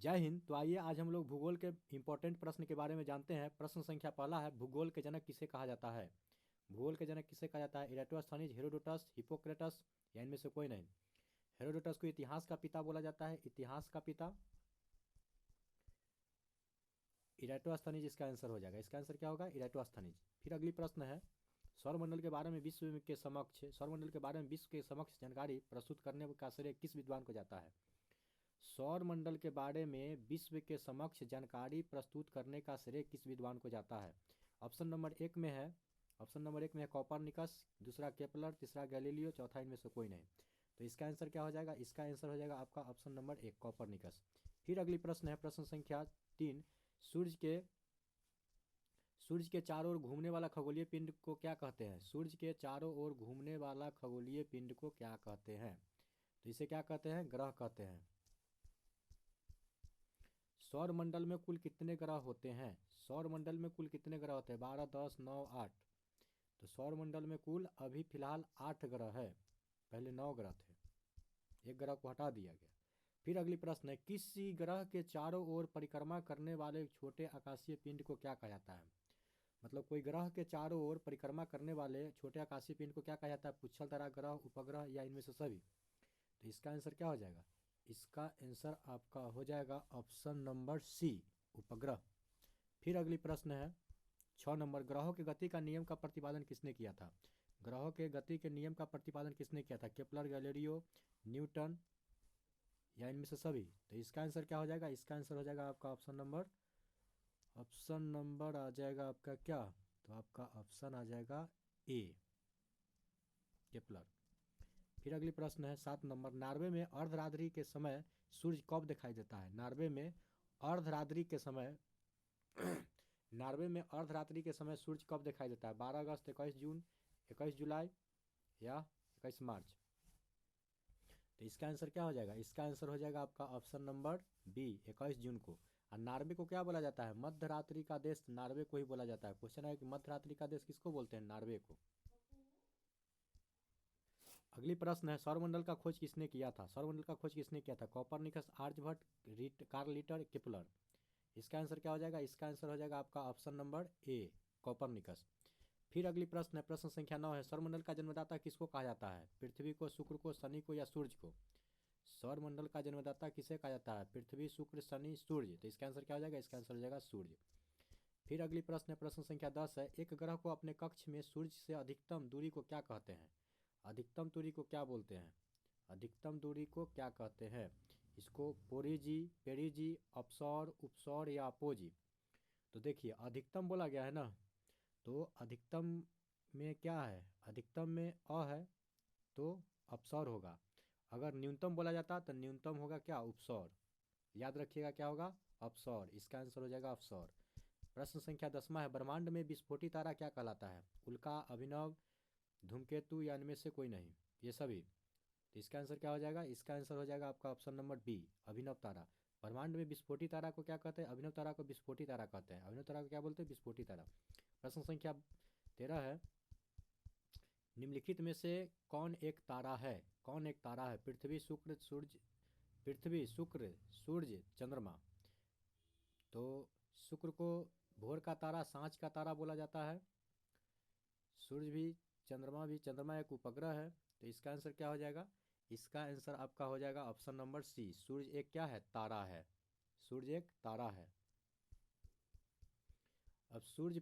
जय हिंद। तो आइए आज हम लोग भूगोल के इंपॉर्टेंट प्रश्न के बारे में जानते हैं। प्रश्न संख्या पहला है, भूगोल के जनक किसे कहा जाता है? भूगोल के जनक किसे कहा जाता है? इरेटोस्थनीज, हेरोडोटस, हिप्पोक्रेटस या इनमें से कोई नहीं। हेरोडोटस को इतिहास का पिता बोला जाता है, इतिहास का पिता। इरेटोस्थनीज इसका आंसर हो जाएगा। इसका आंसर क्या होगा? इरेटोस्थनीज। फिर अगली प्रश्न है, सौरमंडल के बारे में विश्व के समक्ष जानकारी प्रस्तुत करने का श्रेय किस विद्वान को जाता है? सौर मंडल के बारे में विश्व के समक्ष जानकारी प्रस्तुत करने का श्रेय किस विद्वान को जाता है? ऑप्शन नंबर एक में है कोपरनिकस, दूसरा केपलर, तीसरा गैलीलियो, चौथा इनमें से कोई नहीं। तो इसका आंसर क्या हो जाएगा? इसका आंसर हो जाएगा आपका ऑप्शन नंबर एक, कोपरनिकस। फिर अगली प्रश्न है, प्रश्न संख्या 3, सूर्य के चारों ओर घूमने वाला खगोलीय पिंड को क्या कहते हैं? सूर्य के चारों ओर घूमने वाला खगोलीय पिंड को क्या कहते हैं? तो इसे क्या कहते हैं? ग्रह कहते हैं। सौर मंडल में कुल कितने ग्रह होते हैं? सौर मंडल में कुल कितने ग्रह होते हैं? 12, 10, 9, 8। तो सौर मंडल में कुल अभी फिलहाल 8 ग्रह है, पहले 9 ग्रह थे, एक ग्रह को हटा दिया गया। फिर अगली प्रश्न है, किसी ग्रह के चारों ओर परिक्रमा करने वाले छोटे आकाशीय पिंड को क्या कहा जाता है? मतलब कोई ग्रह के चारों ओर परिक्रमा करने वाले छोटे आकाशीय पिंड को क्या कहा जाता है? पुच्छल तारा, ग्रह, उपग्रह या इनमें से सभी। तो इसका आंसर क्या हो जाएगा? इसका आंसर आपका हो जाएगा ऑप्शन नंबर सी, उपग्रह। फिर अगली प्रश्न है 6 नंबर, ग्रहों के गति का नियम का प्रतिपादन किसने किया था? ग्रहों के गति के नियम का प्रतिपादन किसने किया था? केपलर, गैलीलियो, न्यूटन या इनमें से सभी। तो इसका आंसर क्या हो जाएगा? इसका आंसर हो जाएगा आपका ऑप्शन नंबर आ जाएगा आपका क्या? तो आपका ऑप्शन आ जाएगा ए, केपलर। फिर अगली प्रश्न है 7 नंबर, नार्वे में अर्धरात्रि के समय सूर्य कब दिखाई देता है? नार्वे में अर्धरात्रि के समय नार्वे में अर्धरात्रि के समय सूर्य कब दिखाई देता है? 12 अगस्त, 21 जून, 21 जुलाई या 21 मार्च। तो इसका आंसर क्या हो जाएगा? इसका आंसर हो जाएगा आपका ऑप्शन नंबर बी, 21 जून को। और नार्वे को क्या बोला जाता है? मध्य रात्रि का देश नार्वे को ही बोला जाता है। क्वेश्चन है कि मध्य रात्रि का देश किसको बोलते हैं? नार्वे को। अगली प्रश्न है, सौरमंडल का खोज किसने किया था? सौरमंडल का खोज किसने किया था? कोपरनिकस, आर्यभट्ट, कार्ल लिटर, केपलर। इसका आंसर क्या हो जाएगा? इसका आंसर हो जाएगा आपका ऑप्शन नंबर ए, कोपरनिकस। फिर अगली प्रश्न है, प्रश्न संख्या 9 है, सौरमंडल का जन्मदाता किसको कहा जाता है? पृथ्वी को, शुक्र को, शनि को या सूर्य को? सौरमंडल का जन्मदाता किसे कहा जाता है? पृथ्वी, शुक्र, शनि, सूर्य। तो इसका आंसर क्या हो जाएगा? इसका आंसर हो जाएगा सूर्य। फिर अगली प्रश्न है, प्रश्न संख्या 10 है, एक ग्रह को अपने कक्ष में सूर्य से अधिकतम दूरी को क्या कहते हैं? अधिकतम दूरी को क्या बोलते हैं? अधिकतम दूरी को क्या कहते हैं? इसको पेरिजी, अपसौर, उपसौर या अपोजी। तो देखिए, अधिकतम बोला गया है ना, तो अधिकतम में क्या है? अधिकतम में अ है तो अपसौर होगा। अगर न्यूनतम बोला जाता तो न्यूनतम होगा क्या? उपसौर। याद रखिएगा क्या होगा? अपसौर। इसका आंसर हो जाएगा अपसौर। प्रश्न संख्या 10वां है, ब्रह्मांड में विस्फोटी तारा क्या कहलाता है? उल्का, अभिनव, धूमकेतु या इनमें से कोई नहीं, ये सभी। तो इसका आंसर क्या हो जाएगा? इसका आंसर हो जाएगा आपका ऑप्शन नंबर बी, अभिनव तारा। ब्रह्मांड में विस्फोटी तारा को क्या कहते हैं? अभिनव तारा को विस्फोटी तारा कहते हैं। अभिनव तारा को क्या बोलते हैं? विस्फोटी तारा। प्रश्न संख्या 13 है, निम्नलिखित में से कौन एक तारा है? कौन एक तारा है? पृथ्वी, शुक्र, सूर्य, चंद्रमा। तो शुक्र को भोर का तारा, सांझ का तारा बोला जाता है। सूर्य भी, चंद्रमा एक उपग्रह है। तो इसका आंसर क्या हो जाएगा? इसका आंसर आपका हो जाएगा ऑप्शन नंबर सी, सूर्य एक क्या है? तारा है। सूर्य एक तारा है। अब सूर्य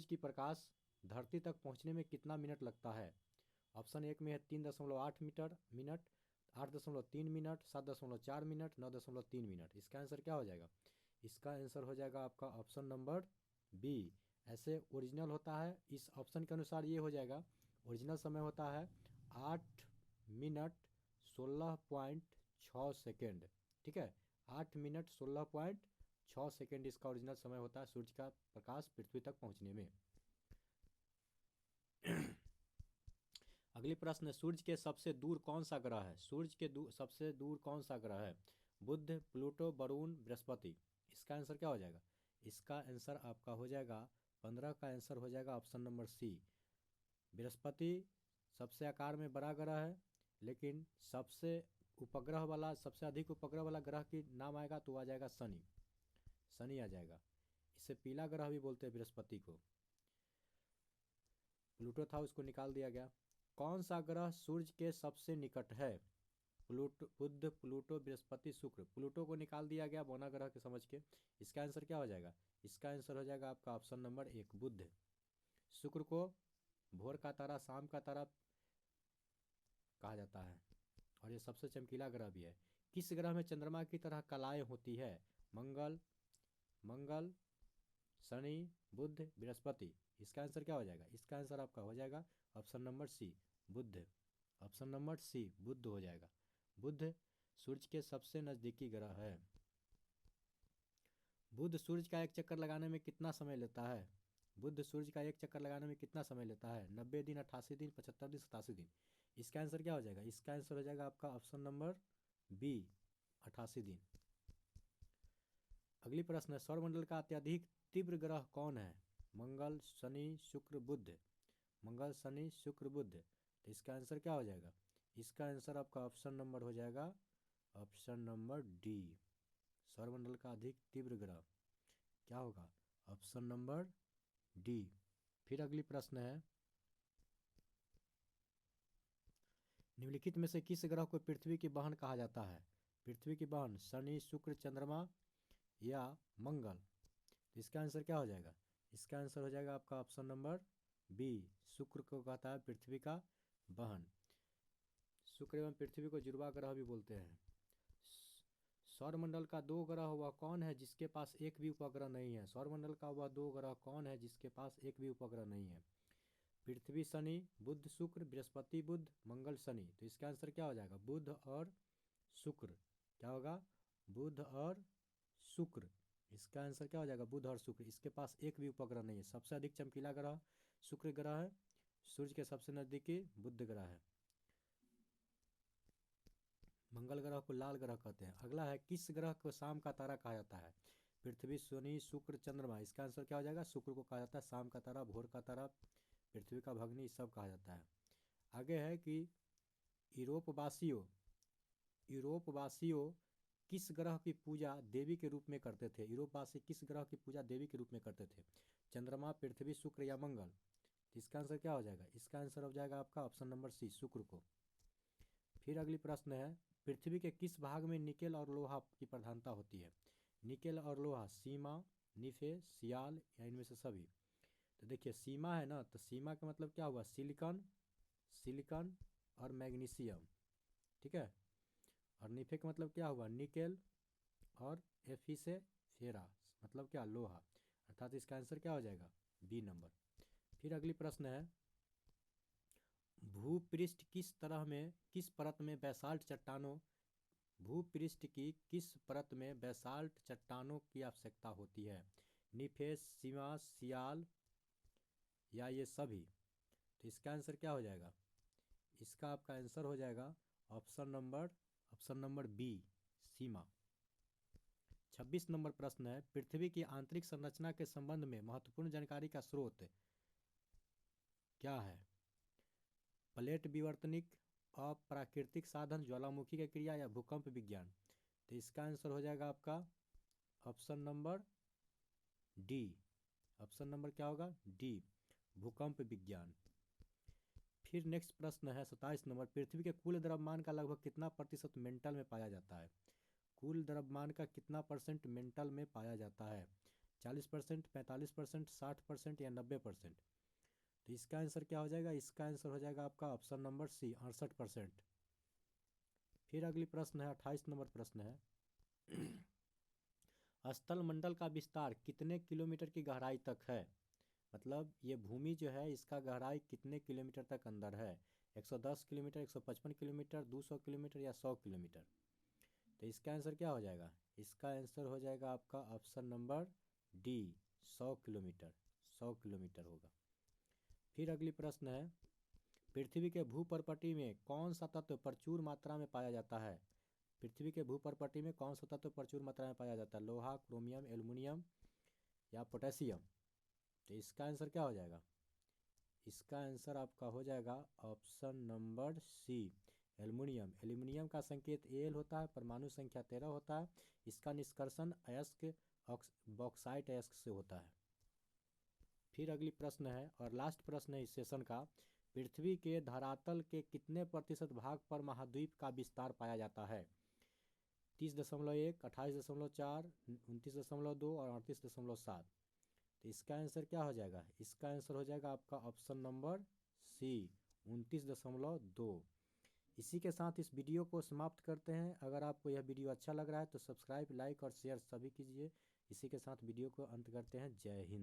की प्रकाश धरती तक पहुंचने में कितना मिनट लगता है? ऑप्शन एक में है 3.8 मिनट, 8.3 मिनट, 7.4 मिनट, 9.3 मिनट। इसका आंसर क्या हो जाएगा? इसका आंसर हो जाएगा आपका ऑप्शन नंबर बी। ऐसे ओरिजिनल होता है, इस ऑप्शन के अनुसार ये हो जाएगा, ओरिजिनल समय होता है 8 मिनट 16.6 सेकेंड। ठीक है, 8 मिनट 16.6 सेकेंड इसका ओरिजिनल समय होता है सूर्य का प्रकाश पृथ्वी तक पहुंचने में। अगली प्रश्न है, सूर्य के सबसे दूर कौन सा ग्रह है? सूर्य के सबसे दूर कौन सा ग्रह है? बुध, प्लूटो, वरुण, बृहस्पति। इसका आंसर क्या हो जाएगा? इसका आंसर आपका हो जाएगा 15 का आंसर हो जाएगा ऑप्शन नंबर सी, बृहस्पति। सबसे आकार में बड़ा ग्रह है, लेकिन सबसे उपग्रह वाला, सबसे अधिक उपग्रह वाला ग्रह की नाम आएगा तो आ जाएगा शनि, शनि आ जाएगा। इसे पीला ग्रह भी बोलते हैं बृहस्पति को। प्लूटो था, उसको निकाल दिया गया। कौन सा ग्रह सूर्य के सबसे निकट है? प्लूटो, बुध, प्लूटो, बृहस्पति, शुक्र। प्लूटो को निकाल दिया गया बौना ग्रह के समझ के। इसका आंसर क्या हो जाएगा? इसका आंसर हो जाएगा आपका ऑप्शन नंबर 1 बुध। शुक्र को भोर का तारा, शाम का तारा कहा जाता है और ये सबसे चमकीला ग्रह भी है। किस ग्रह में चंद्रमा की तरह कलाएं होती है? मंगल, मंगल, शनि, बुध, बृहस्पति। इसका आंसर क्या हो जाएगा? इसका आंसर आपका हो जाएगा ऑप्शन नंबर सी बुध। ऑप्शन नंबर सी बुध हो जाएगा। बुध सूर्य के सबसे नज़दीकी ग्रह है। बुध सूर्य का एक चक्कर लगाने में कितना समय लेता है? बुध सूर्य का एक चक्कर लगाने में कितना समय लेता है? 90 दिन, 88 दिन, 75 दिन, 87 दिन। इसका आंसर क्या हो जाएगा? इसका आंसर हो जाएगा आपका ऑप्शन नंबर बी 88 दिन। अगली प्रश्न है, सौरमंडल का अत्यधिक तीव्र ग्रह कौन है? मंगल, शनि, शुक्र, बुध। मंगल, शनि, शुक्र, बुध। तो इसका आंसर क्या हो जाएगा? इसका आंसर आपका ऑप्शन नंबर हो जाएगा ऑप्शन नंबर डी। सौरमंडल का अधिक तीव्र ग्रह क्या होगा? Option number D. फिर अगली प्रश्न है, निम्नलिखित में से किस ग्रह को पृथ्वी की बहन कहा जाता है? पृथ्वी की बहन शनि, शुक्र, चंद्रमा या मंगल। तो इसका आंसर क्या हो जाएगा? इसका आंसर हो जाएगा आपका ऑप्शन नंबर बी, शुक्र को कहता है पृथ्वी का बहन। शुक्र एवं पृथ्वी को जुड़वा ग्रह भी बोलते हैं। सौरमंडल का दो ग्रह वह कौन है जिसके पास एक भी उपग्रह नहीं है? सौरमंडल का वह दो ग्रह कौन है जिसके पास एक भी उपग्रह नहीं है? पृथ्वी शनि, बुध शुक्र, बृहस्पति बुध, मंगल शनि। तो इसका आंसर क्या हो जाएगा? बुध और शुक्र। क्या होगा? बुध और शुक्र। इसका आंसर क्या हो जाएगा? बुध और शुक्र। इसके पास एक भी उपग्रह नहीं है। सबसे अधिक चमकीला ग्रह शुक्र ग्रह है, सूर्य के सबसे नजदीकी बुध ग्रह है। मंगल ग्रह को लाल ग्रह कहते हैं। अगला है, किस ग्रह को शाम का तारा कहा जाता है? पृथ्वी, शनि, शुक्र, चंद्रमा। इसका आंसर क्या हो जाएगा? शुक्र को कहा जाता है शाम का तारा, भोर का तारा, पृथ्वी का भग्नी, सब कहा जाता है। आगे है कि यूरोपवासियों किस ग्रह की पूजा देवी के रूप में करते थे? यूरोपवासी किस ग्रह की पूजा देवी के रूप में करते थे? चंद्रमा, पृथ्वी, शुक्र या मंगल। तो इसका आंसर क्या हो जाएगा? इसका आंसर हो जाएगा आपका ऑप्शन नंबर सी शुक्र को। फिर अगली प्रश्न है, पृथ्वी के किस भाग में निकेल और लोहा की प्रधानता होती है? निकेल और लोहा, सीमा, निफे, सियाल या इनमें से सभी। तो देखिए, सीमा है ना, तो सीमा का मतलब क्या हुआ? सिलिकॉन, सिलिकॉन और मैग्नीशियम, ठीक है। और निफे का मतलब क्या हुआ? निकेल और एफी से फेरा, मतलब क्या? लोहा। अर्थात इसका आंसर क्या हो जाएगा? B number. फिर अगली प्रश्न है, भूपृष्ठ किस तरह में किस परत में बैसाल्ट चट्टानों भूपृष्ठ की किस परत में बैसाल्ट चट्टानों की आवश्यकता होती है? निफेस, सीमा, सियाल या ये सभी। तो इसका आंसर क्या हो जाएगा? इसका आपका आंसर हो जाएगा ऑप्शन नंबर बी, सीमा। 26 नंबर प्रश्न है, पृथ्वी की आंतरिक संरचना के संबंध में महत्वपूर्ण जानकारी का स्रोत क्या है? प्लेट विवर्तनिक, अप्राकृतिक साधन, ज्वालामुखी की क्रिया या भूकंप विज्ञान। तो इसका आंसर हो जाएगा आपका option number D. Option number क्या होगा? डी, भूकंप विज्ञान। फिर नेक्स्ट प्रश्न है 27 नंबर, पृथ्वी के कुल द्रव्यमान का लगभग कितना प्रतिशत मेंटल में पाया जाता है? कुल द्रव्यमान का कितना परसेंट मेंटल में पाया जाता है? 40%, 45%, 60% या 90%। तो इसका आंसर क्या हो जाएगा? इसका आंसर हो जाएगा आपका ऑप्शन नंबर सी, 68%। फिर अगली प्रश्न है 28 नंबर प्रश्न है, स्थल मंडल का विस्तार कितने किलोमीटर की गहराई तक है? मतलब ये भूमि जो है इसका गहराई कितने किलोमीटर तक अंदर है? 110 किलोमीटर, 155 किलोमीटर, 200 किलोमीटर या 100 किलोमीटर। तो इसका आंसर क्या हो जाएगा? इसका आंसर हो जाएगा आपका option number D, 100 kilometre. 100 kilometre होगा। फिर अगली प्रश्न है, पृथ्वी के भूपर्पटी में कौन सा तत्व प्रचुर मात्रा में पाया जाता है? पृथ्वी के भूपर्पटी में कौन सा तत्व प्रचुर मात्रा में पाया जाता है? लोहा, क्रोमियम, एल्युमिनियम या पोटेशियम। तो इसका आंसर क्या हो जाएगा? इसका आंसर आपका हो जाएगा option number C, aluminium. Aluminium का संकेत एल होता है, परमाणु संख्या 13 होता है। इसका निष्कर्षण अयस्क बॉक्साइट अयस्क से होता है। फिर अगली प्रश्न है और लास्ट प्रश्न है इस सेशन का। पृथ्वी के धरातल के कितने प्रतिशत भाग पर महाद्वीप का विस्तार पाया जाता है? 30.1, 28.4, 29.2 और 38.7। तो इसका आंसर क्या हो जाएगा? इसका आंसर हो जाएगा आपका ऑप्शन नंबर सी, 29.2। इसी के साथ इस वीडियो को समाप्त करते हैं। अगर आपको यह वीडियो अच्छा लग रहा है तो सब्सक्राइब, लाइक और शेयर सभी कीजिए। इसी के साथ वीडियो को अंत करते हैं। जय हिंद।